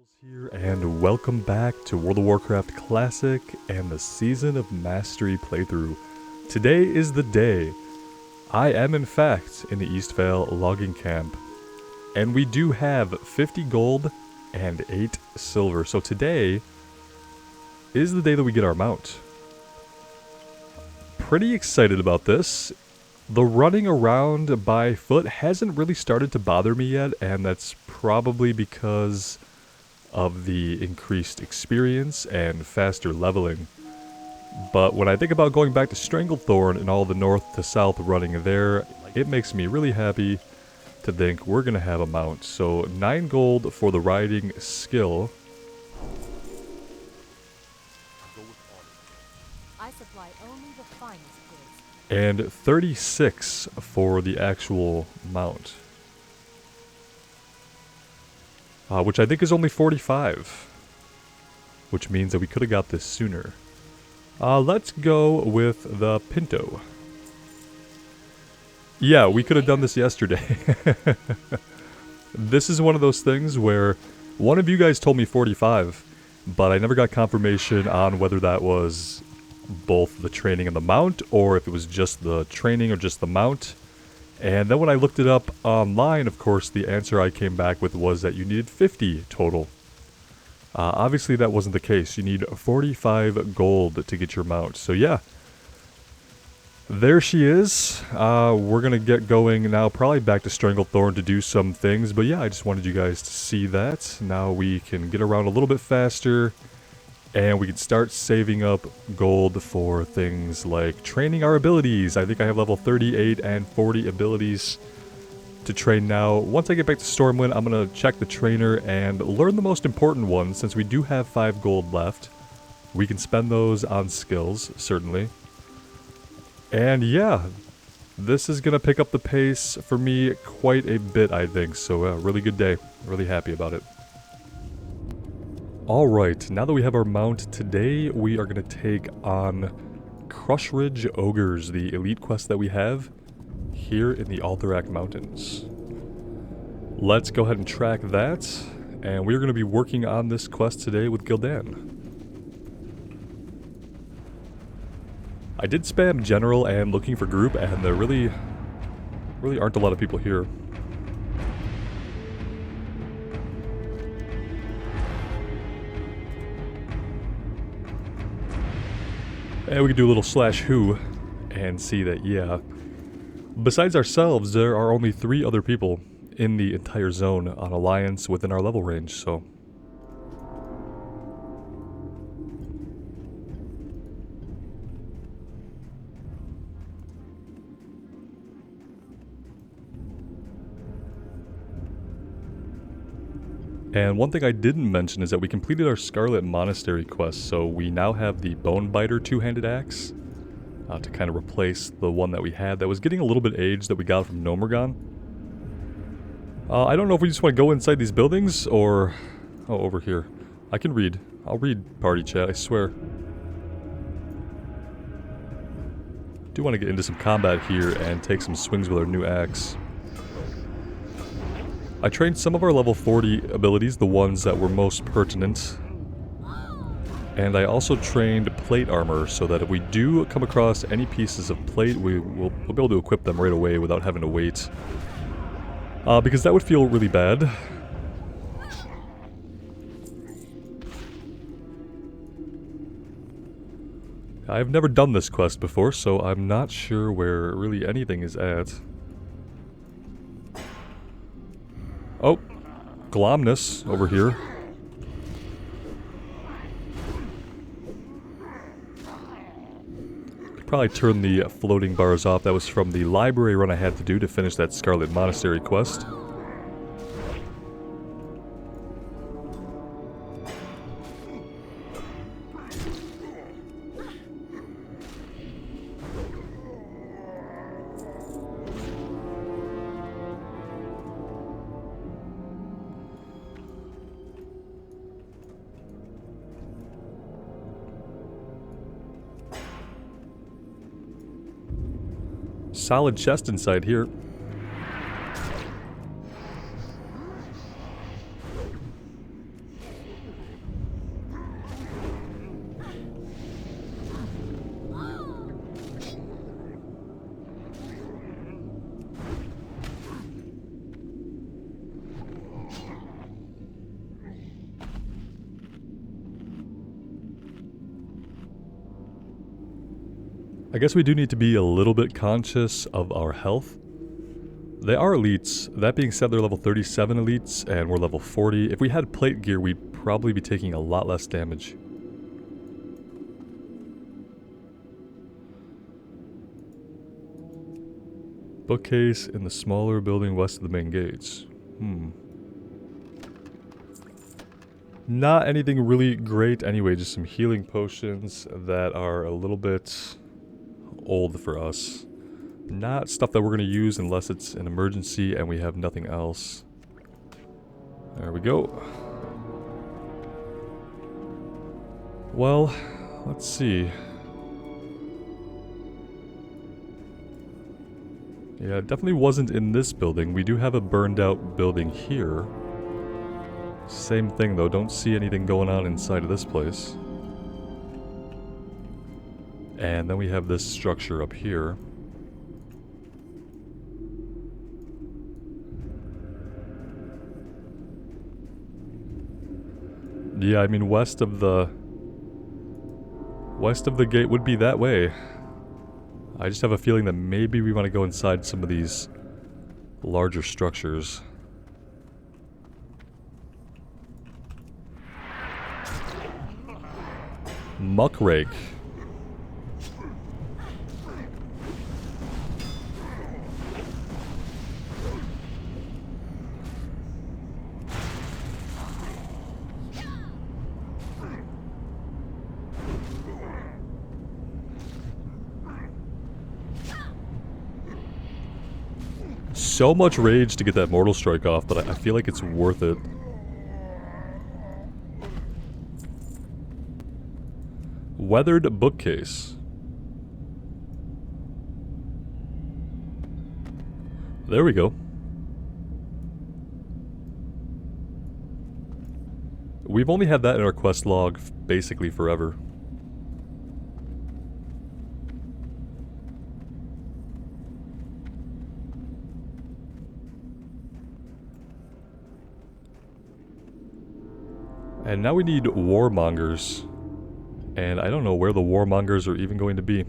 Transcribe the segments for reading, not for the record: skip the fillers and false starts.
Here and welcome back to World of Warcraft Classic and the Season of Mastery playthrough. Today is the day. I am in fact in the Eastvale logging camp, and we do have 50 gold and 8 silver. So today is the day that we get our mount. Pretty excited about this. The running around by foot hasn't really started to bother me yet, and that's probably because of the increased experience and faster leveling. But when I think about going back to Stranglethorn and all the north to south running there, it makes me really happy to think we're going to have a mount. So 9 gold for the riding skill. I supply only the finest goods. And 36 for the actual mount. Which I think is only 45. Which means that we could have got this sooner. Let's go with the Pinto. Yeah, we could have done this yesterday. This is one of those things where one of you guys told me 45, but I never got confirmation on whether that was both the training and the mount, or if it was just the training or just the mount. And then when I looked it up online, of course, the answer I came back with was that you needed 50 total. Obviously, that wasn't the case. You need 45 gold to get your mount. So yeah, there she is. We're going to get going now, probably back to Stranglethorn to do some things. But yeah, I just wanted you guys to see that. Now we can get around a little bit faster, and we can start saving up gold for things like training our abilities. I think I have level 38 and 40 abilities to train now. Once I get back to Stormwind, I'm going to check the trainer and learn the most important ones. Since we do have 5 gold left, we can spend those on skills, certainly. And yeah, this is going to pick up the pace for me quite a bit, I think. So a really good day. Really happy about it. Alright, now that we have our mount, today we are going to take on Crush Ridge Ogres, the elite quest that we have here in the Alterac Mountains. Let's go ahead and track that, and we're going to be working on this quest today with Gildan. I did spam general and looking for group, and there really aren't a lot of people here. And we can do a little /who and see that, yeah, besides ourselves, there are only 3 other people in the entire zone on Alliance within our level range, so. And one thing I didn't mention is that we completed our Scarlet Monastery quest, so we now have the Bonebiter two-handed axe to kind of replace the one that we had that was getting a little bit aged that we got from Nomergon. I don't know if we just want to go inside these buildings or... Oh, over here. I can read. I'll read party chat, I swear. Do want to get into some combat here and take some swings with our new axe. I trained some of our level 40 abilities, the ones that were most pertinent. And I also trained plate armor, so that if we do come across any pieces of plate, we'll be able to equip them right away without having to wait. Because that would feel really bad. I've never done this quest before, so I'm not sure where really anything is at. Oh, Glomnus over here. Could probably turn the floating bars off. That was from the library run I had to do to finish that Scarlet Monastery quest. Solid chest inside here. I guess we do need to be a little bit conscious of our health. They are elites. That being said, they're level 37 elites, and we're level 40. If we had plate gear, we'd probably be taking a lot less damage. Bookcase in the smaller building west of the main gates. Not anything really great anyway, just some healing potions that are a little bit old for us. Not stuff that we're going to use unless it's an emergency and we have nothing else. There we go. Well, let's see. Yeah, it definitely wasn't in this building. We do have a burned out building here. Same thing though, don't see anything going on inside of this place. And then we have this structure up here. Yeah, I mean west of the gate would be that way. I just have a feeling that maybe we want to go inside some of these larger structures. Muckrake. So much rage to get that Mortal Strike off, but I feel like it's worth it. Weathered bookcase. There we go. We've only had that in our quest log basically forever. And now we need warmongers. And I don't know where the warmongers are even going to be.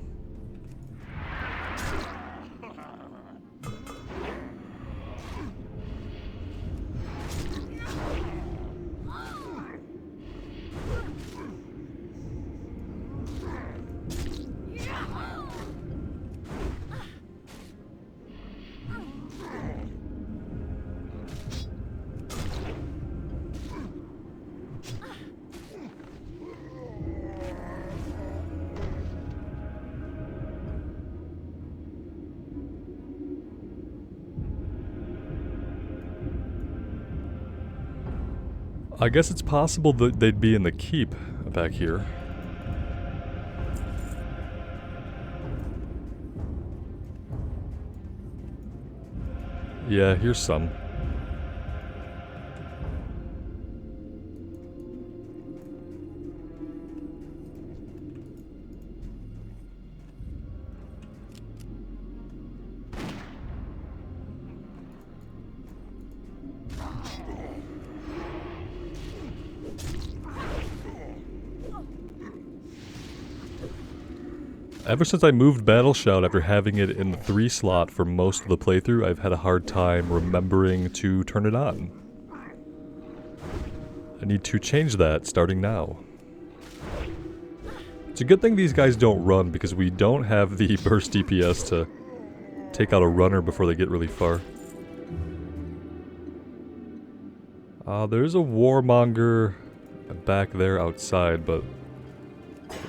I guess it's possible that they'd be in the keep back here. Yeah, here's some. Ever since I moved Battle Shout after having it in the 3 slot for most of the playthrough, I've had a hard time remembering to turn it on. I need to change that starting now. It's a good thing these guys don't run because we don't have the burst DPS to take out a runner before they get really far. There's a warmonger back there outside, but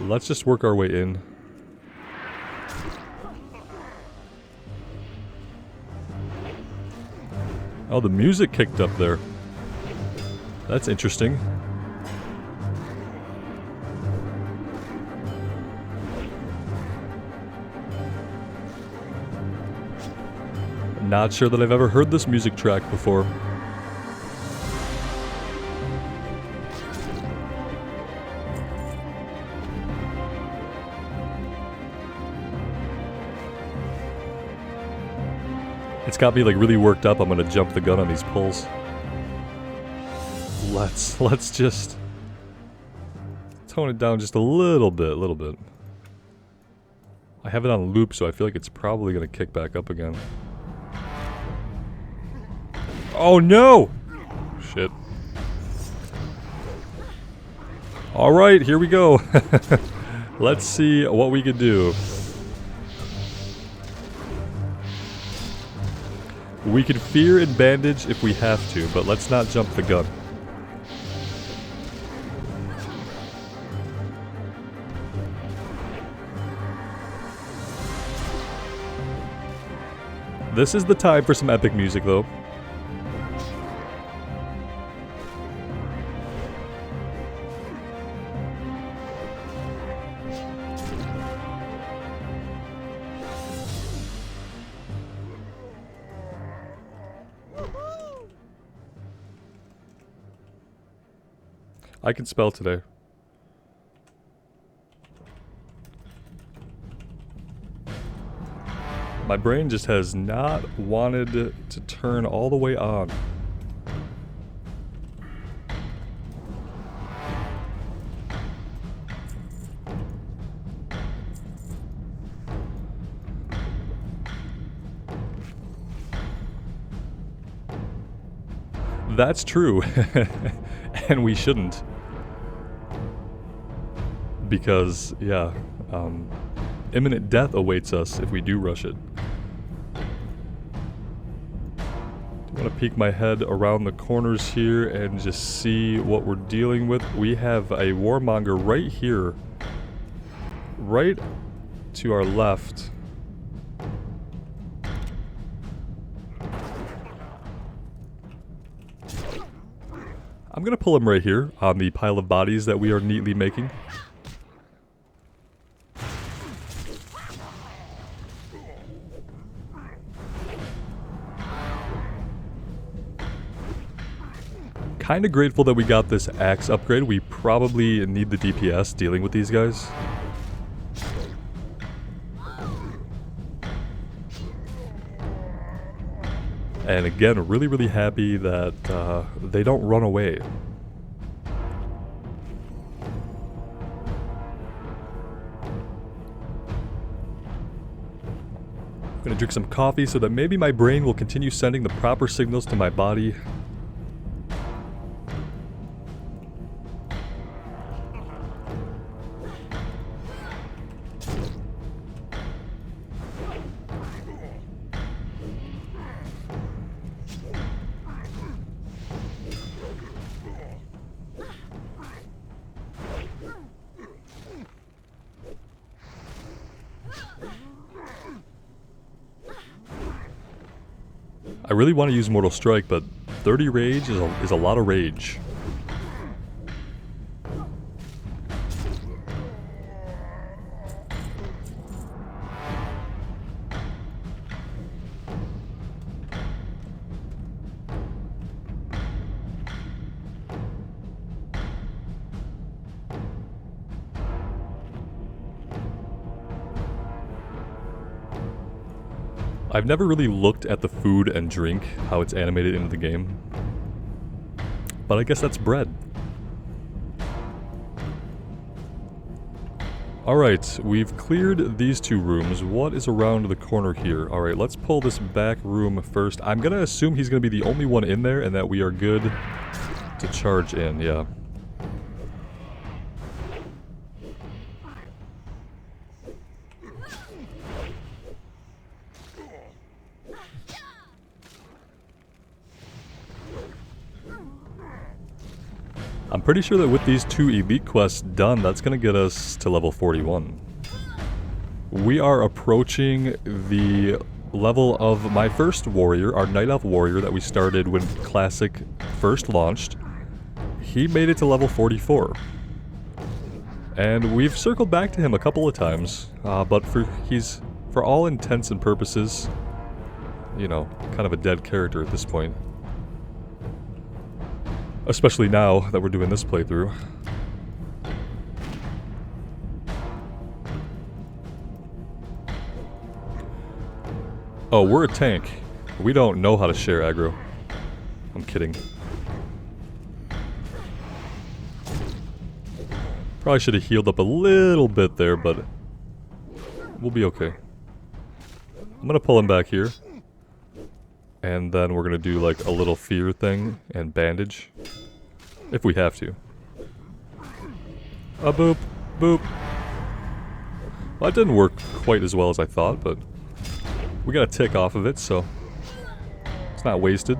let's just work our way in. Oh, the music kicked up there. That's interesting. Not sure that I've ever heard this music track before. It's got me like really worked up. I'm gonna jump the gun on these pulls. Let's just tone it down just a little bit, I have it on loop, so I feel like it's probably going to kick back up again. Oh no! Shit. Alright, here we go. Let's see what we can do. We can fear and bandage if we have to, but let's not jump the gun. This is the time for some epic music, though. I can spell today. My brain just has not wanted to turn all the way on. That's true. And we shouldn't. Because, yeah, imminent death awaits us if we do rush it. I want to peek my head around the corners here and just see what we're dealing with. We have a warmonger right here. Right to our left. I'm gonna pull him right here on the pile of bodies that we are neatly making. Kinda grateful that we got this axe upgrade. We probably need the DPS dealing with these guys. And again, really happy that they don't run away. I'm gonna drink some coffee so that maybe my brain will continue sending the proper signals to my body. I really want to use Mortal Strike, but 30 rage is a lot of rage. I've never really looked at the food and drink, how it's animated into the game. But I guess that's bread. Alright, we've cleared these two rooms. What is around the corner here? Alright, let's pull this back room first. I'm gonna assume he's gonna be the only one in there and that we are good to charge in, yeah. I'm pretty sure that with these two elite quests done, that's going to get us to level 41. We are approaching the level of my first warrior, our Night Elf warrior that we started when Classic first launched. He made it to level 44. And we've circled back to him a couple of times, but he's, for all intents and purposes, you know, kind of a dead character at this point. Especially now that we're doing this playthrough. Oh, we're a tank. We don't know how to share aggro. I'm kidding. Probably should have healed up a little bit there, but We'll be okay. I'm gonna pull him back here. And then we're gonna do like a little fear thing and bandage. If we have to. Boop. Boop. Well, that didn't work quite as well as I thought, but we got a tick off of it, so it's not wasted.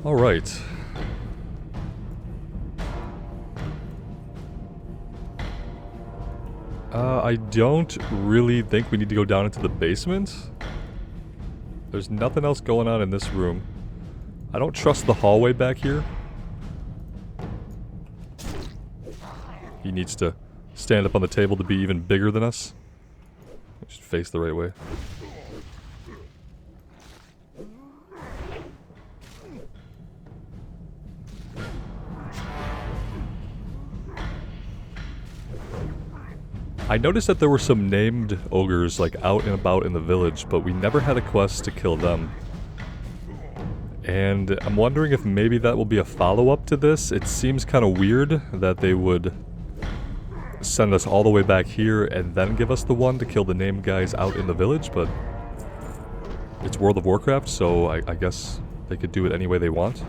All right. I don't really think we need to go down into the basement. There's nothing else going on in this room. I don't trust the hallway back here. He needs to stand up on the table to be even bigger than us. Just face the right way. I noticed that there were some named ogres like out and about in the village, but we never had a quest to kill them. And I'm wondering if maybe that will be a follow-up to this. It seems kind of weird that they would send us all the way back here and then give us the one to kill the named guys out in the village, but it's World of Warcraft, so I guess they could do it any way they want.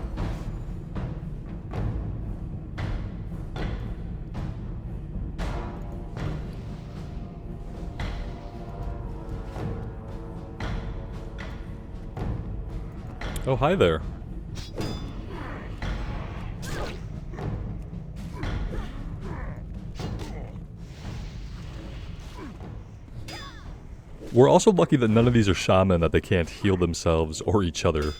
Oh, hi there. We're also lucky that none of these are shaman, that they can't heal themselves or each other.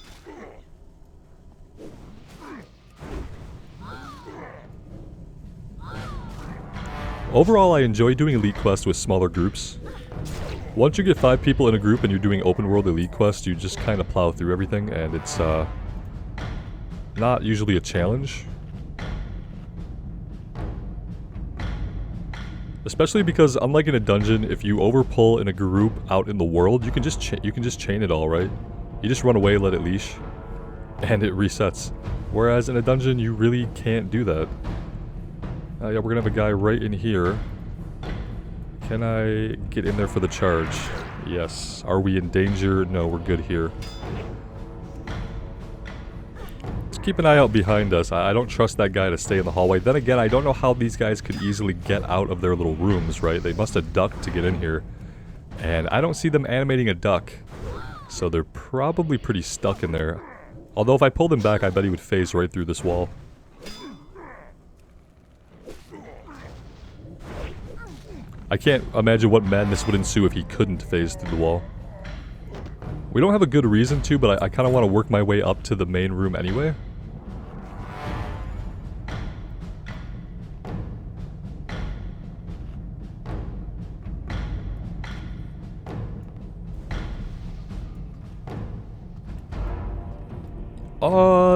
Overall, I enjoy doing elite quests with smaller groups. Once you get 5 people in a group and you're doing open world elite quests, you just kind of plow through everything, and it's not usually a challenge. Especially because, unlike in a dungeon, if you overpull in a group out in the world, you can just chain it all, right? You just run away, let it leash, and it resets. Whereas in a dungeon, you really can't do that. Yeah, we're gonna have a guy right in here. Can I get in there for the charge? Yes. Are we in danger? No, we're good here. Let's keep an eye out behind us. I don't trust that guy to stay in the hallway. Then again, I don't know how these guys could easily get out of their little rooms, right? They must have ducked to get in here. And I don't see them animating a duck. So they're probably pretty stuck in there. Although if I pulled him back, I bet he would phase right through this wall. I can't imagine what madness would ensue if he couldn't phase through the wall. We don't have a good reason to, but I kind of want to work my way up to the main room anyway.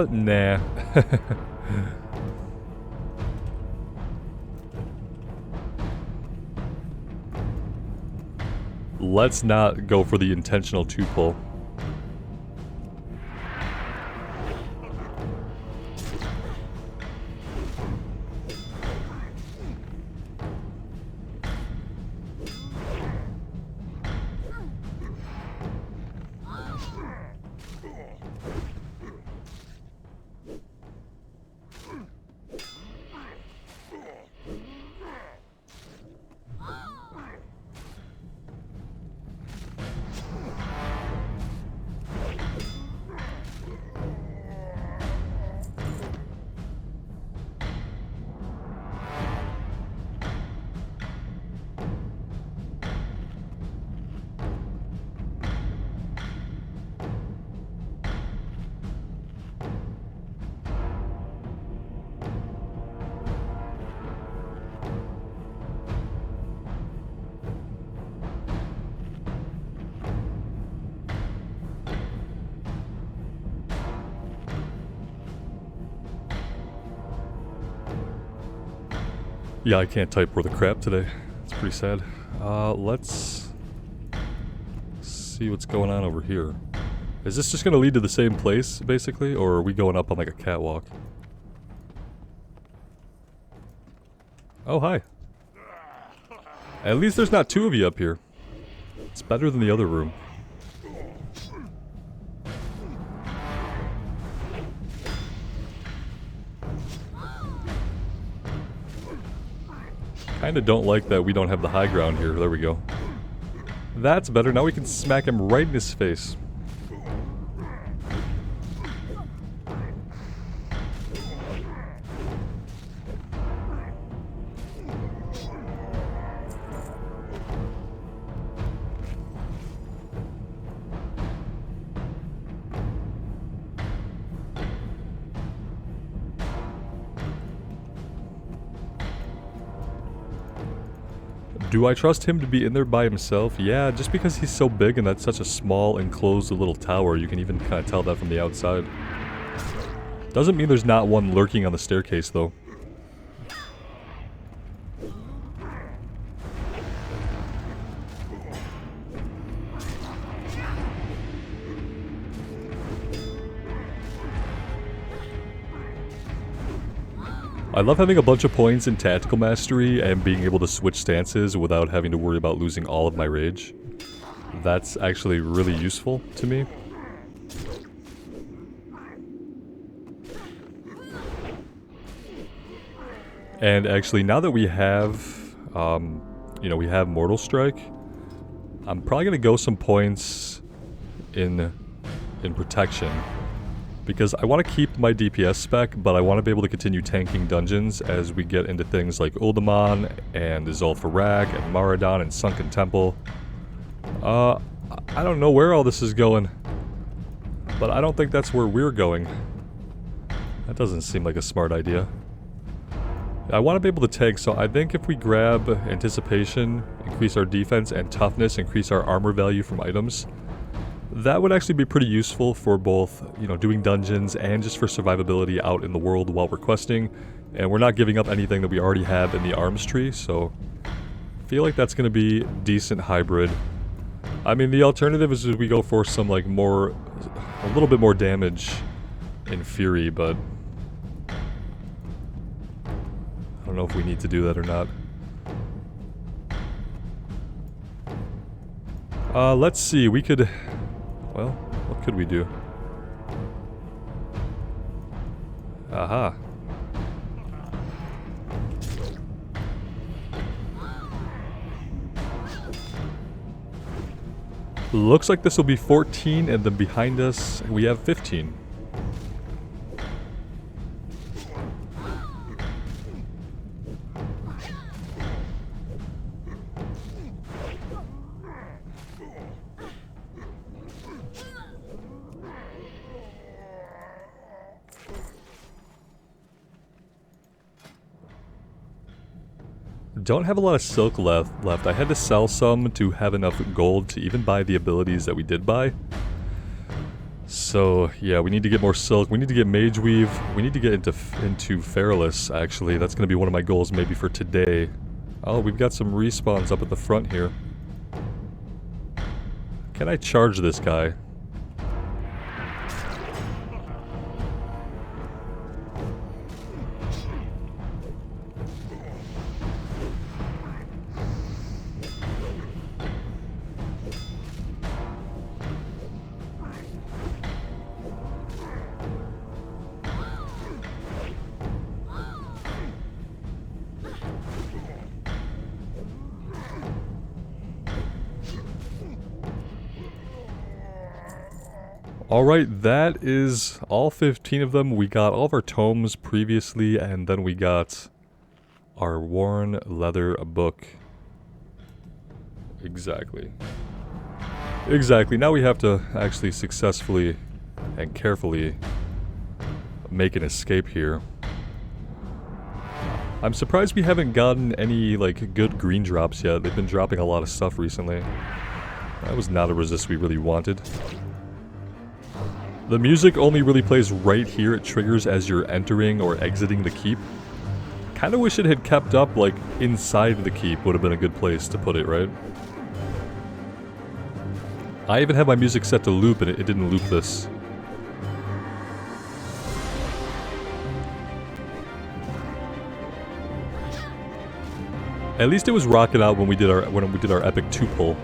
Nah. Let's not go for the intentional 2-pull. Yeah, I can't type worth a crap today. It's pretty sad. Let's see what's going on over here. Is this just going to lead to the same place, basically? Or are we going up on like a catwalk? Oh, hi. At least there's not two of you up here. It's better than the other room. Kinda don't like that we don't have the high ground here. There we go. That's better. Now we can smack him right in his face. Do I trust him to be in there by himself? Yeah, just because he's so big and that's such a small enclosed little tower, you can even kind of tell that from the outside. Doesn't mean there's not one lurking on the staircase though. I love having a bunch of points in tactical mastery and being able to switch stances without having to worry about losing all of my rage. That's actually really useful to me. And actually, now that we have, you know, we have Mortal Strike, I'm probably going to go some points in protection. Because I want to keep my DPS spec, but I want to be able to continue tanking dungeons as we get into things like Uldaman and Zul'Farrak and Maraudon and Sunken Temple. I don't know where all this is going, but I don't think that's where we're going. That doesn't seem like a smart idea. I want to be able to tank, so I think if we grab Anticipation, increase our defense, and Toughness, increase our armor value from items, that would actually be pretty useful for both, you know, doing dungeons and just for survivability out in the world while we're questing. And we're not giving up anything that we already have in the arms tree, so I feel like that's going to be decent hybrid. I mean, the alternative is we go for some, like, more, a little bit more damage in Fury, but I don't know if we need to do that or not. Let's see, we could... Well, what could we do? Aha. Looks like this will be 14, and then behind us we have 15. Don't have a lot of silk left. I had to sell some to have enough gold to even buy the abilities that we did buy. So, yeah, we need to get more silk. We need to get Mage Weave. We need to get into Feralus, actually. That's going to be one of my goals maybe for today. Oh, we've got some respawns up at the front here. Can I charge this guy? Alright, that is all 15 of them. We got all of our tomes previously, and then we got our worn leather book. Exactly. Exactly. Now we have to actually successfully and carefully make an escape here. I'm surprised we haven't gotten any, like, good green drops yet. They've been dropping a lot of stuff recently. That was not a resist we really wanted. The music only really plays right here. It triggers as you're entering or exiting the keep. Kind of wish it had kept up, like, inside the keep would have been a good place to put it, right? I even have my music set to loop and it didn't loop this. At least it was rocking out when we did our epic 2 pull.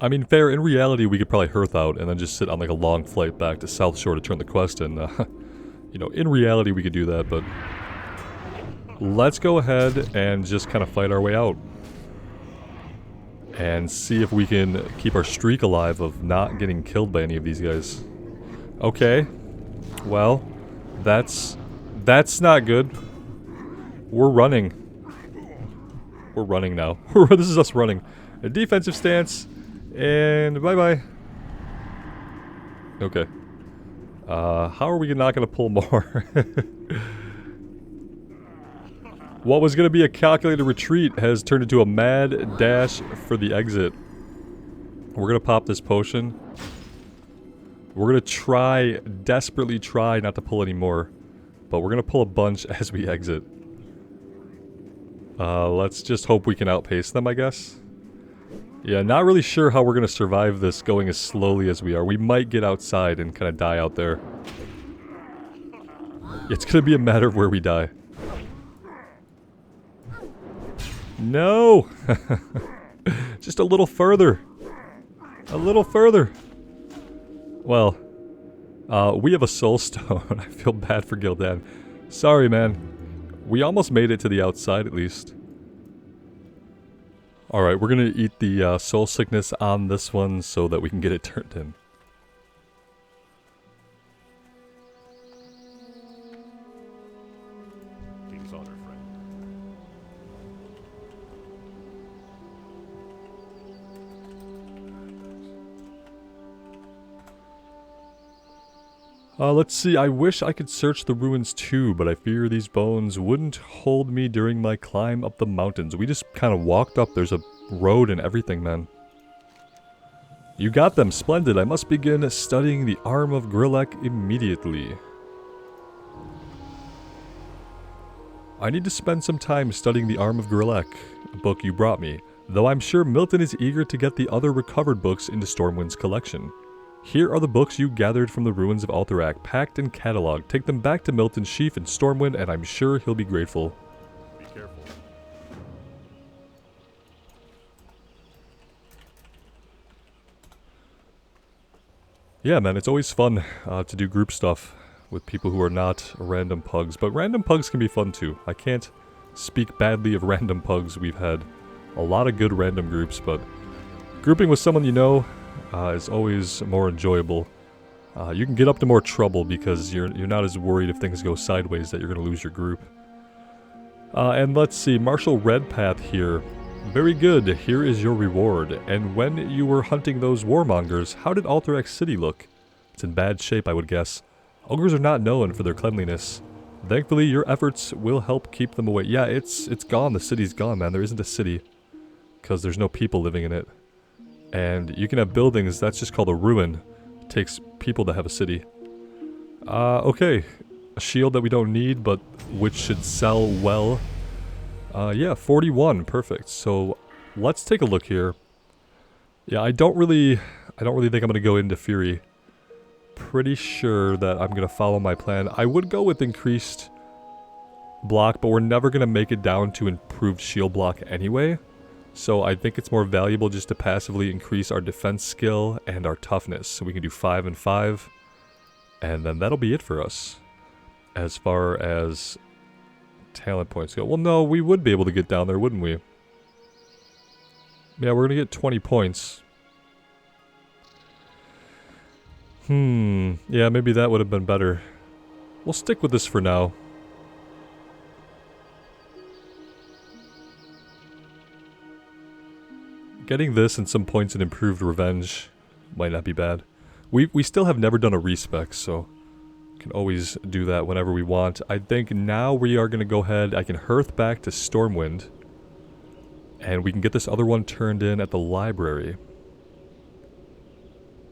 I mean, fair, in reality, we could probably hearth out and then just sit on like a long flight back to South Shore to turn the quest in. You know, in reality, we could do that, but let's go ahead and just kind of fight our way out. And see if we can keep our streak alive of not getting killed by any of these guys. Okay. Well, that's not good. We're running. We're running now. This is us running. A defensive stance. And bye-bye. Okay. How are we not going to pull more? What was going to be a calculated retreat has turned into a mad dash for the exit. We're going to pop this potion. We're going to try, desperately try not to pull any more. But we're going to pull a bunch as we exit. Let's just hope we can outpace them, I guess. Yeah, not really sure how we're going to survive this going as slowly as we are. We might get outside and kind of die out there. It's going to be a matter of where we die. No! Just a little further. A little further. Well, we have a soul stone. I feel bad for Gildan. Sorry, man. We almost made it to the outside, at least. Alright, we're gonna eat the soul sickness on this one so that we can get it turned in. King's honor, friend. Let's see, I wish I could search the ruins too, but I fear these bones wouldn't hold me during my climb up the mountains. We just kind of walked up, there's a road and everything, man. You got them, splendid. I must begin studying the Arm of Grillek immediately. I need to spend some time studying the Arm of Grillek, a book you brought me, though I'm sure Milton is eager to get the other recovered books into Stormwind's collection. Here are the books you gathered from the ruins of Alterac, packed and cataloged. Take them back to Milton's sheaf in Stormwind, and I'm sure he'll be grateful. Be careful. Yeah, man, it's always fun to do group stuff with people who are not random pugs, but random pugs can be fun too. I can't speak badly of random pugs. We've had a lot of good random groups, but grouping with someone you know is always more enjoyable. You can get up to more trouble because you're not as worried if things go sideways that you're going to lose your group. And let's see, Marshal Redpath here. Very good, here is your reward. And when you were hunting those warmongers, how did Alterac City look? It's in bad shape, I would guess. Ogres are not known for their cleanliness. Thankfully, your efforts will help keep them away. Yeah, it's gone, the city's gone, man. There isn't a city. Because there's no people living in it. And you can have buildings, that's just called a ruin. It takes people to have a city. Okay. A shield that we don't need, but which should sell well. Yeah, 41, perfect. So, let's take a look here. Yeah, I don't really think I'm gonna go into Fury. Pretty sure that I'm gonna follow my plan. I would go with increased block, but we're never gonna make it down to improved shield block anyway. So I think it's more valuable just to passively increase our defense skill and our toughness. So we can do 5 and 5. And then that'll be it for us. As far as talent points go. Well, no, we would be able to get down there, wouldn't we? Yeah, we're going to get 20 points. Yeah, maybe that would have been better. We'll stick with this for now. Getting this and some points in improved revenge might not be bad. We still have never done a respec, so Can always do that whenever we want. I think now we are going to go ahead. I can hearth back to Stormwind. And we can get this other one turned in at the library.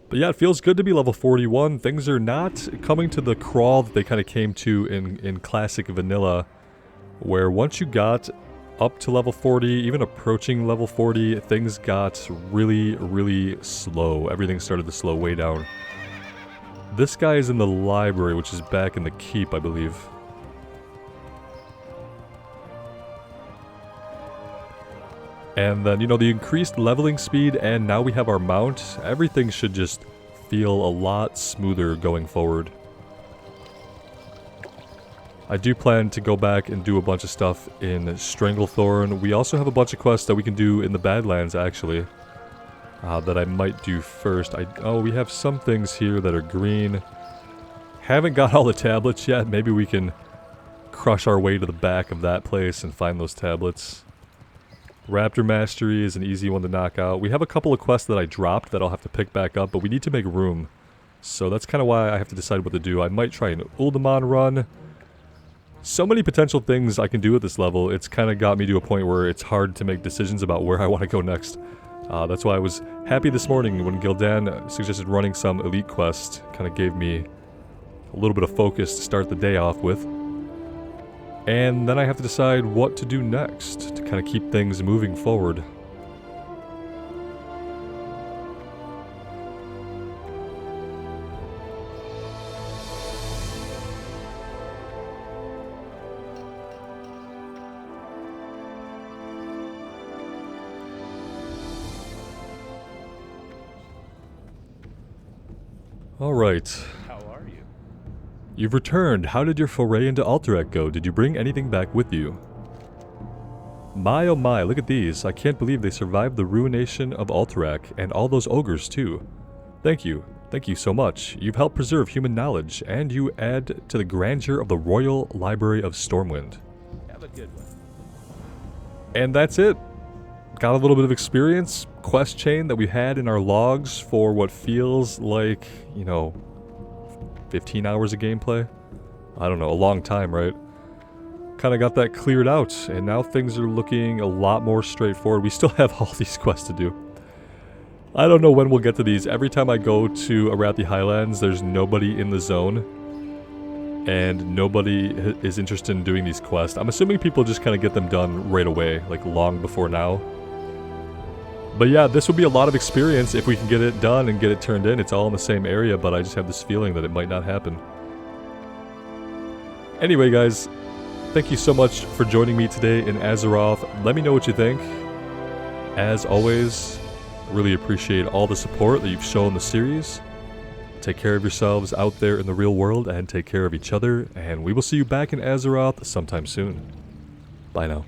But yeah, it feels good to be level 41. Things are not coming to the crawl that they kind of came to in classic vanilla. Where once you got up to level 40, even approaching level 40, things got really, really slow. Everything started to slow way down. This guy is in the library, which is back in the keep, I believe. And then, you know, the increased leveling speed, and now we have our mount. Everything should just feel a lot smoother going forward. I do plan to go back and do a bunch of stuff in Stranglethorn. We also have a bunch of quests that we can do in the Badlands, actually. That I might do first. Oh, we have some things here that are green. Haven't got all the tablets yet. Maybe we can crush our way to the back of that place and find those tablets. Raptor Mastery is an easy one to knock out. We have a couple of quests that I dropped that I'll have to pick back up, but we need to make room. So that's kind of why I have to decide what to do. I might try an Uldaman run. So many potential things I can do at this level. It's kind of got me to a point where it's hard to make decisions about where I want to go next. That's why I was happy this morning when Gildan suggested running some elite quest. Kind of gave me a little bit of focus to start the day off with. And then I have to decide what to do next to kind of keep things moving forward. Alright. How are you? You've returned. How did your foray into Alterac go? Did you bring anything back with you? My oh my, look at these. I can't believe they survived the ruination of Alterac, and all those ogres too. Thank you. Thank you so much. You've helped preserve human knowledge, and you add to the grandeur of the Royal Library of Stormwind. Have a good one. And that's it. Got a little bit of experience. Quest chain that we had in our logs for what feels like, you know, 15 hours of gameplay. I don't know, a long time, right? Kind of got that cleared out, and now things are looking a lot more straightforward. We still have all these quests to do. I don't know when we'll get to these. Every time I go to Arathi Highlands, there's nobody in the zone, and nobody is interested in doing these quests. I'm assuming people just kind of get them done right away, like long before now. But yeah, this would be a lot of experience if we can get it done and get it turned in. It's all in the same area, but I just have this feeling that it might not happen. Anyway, guys, thank you so much for joining me today in Azeroth. Let me know what you think. As always, really appreciate all the support that you've shown the series. Take care of yourselves out there in the real world, and take care of each other, and we will see you back in Azeroth sometime soon. Bye now.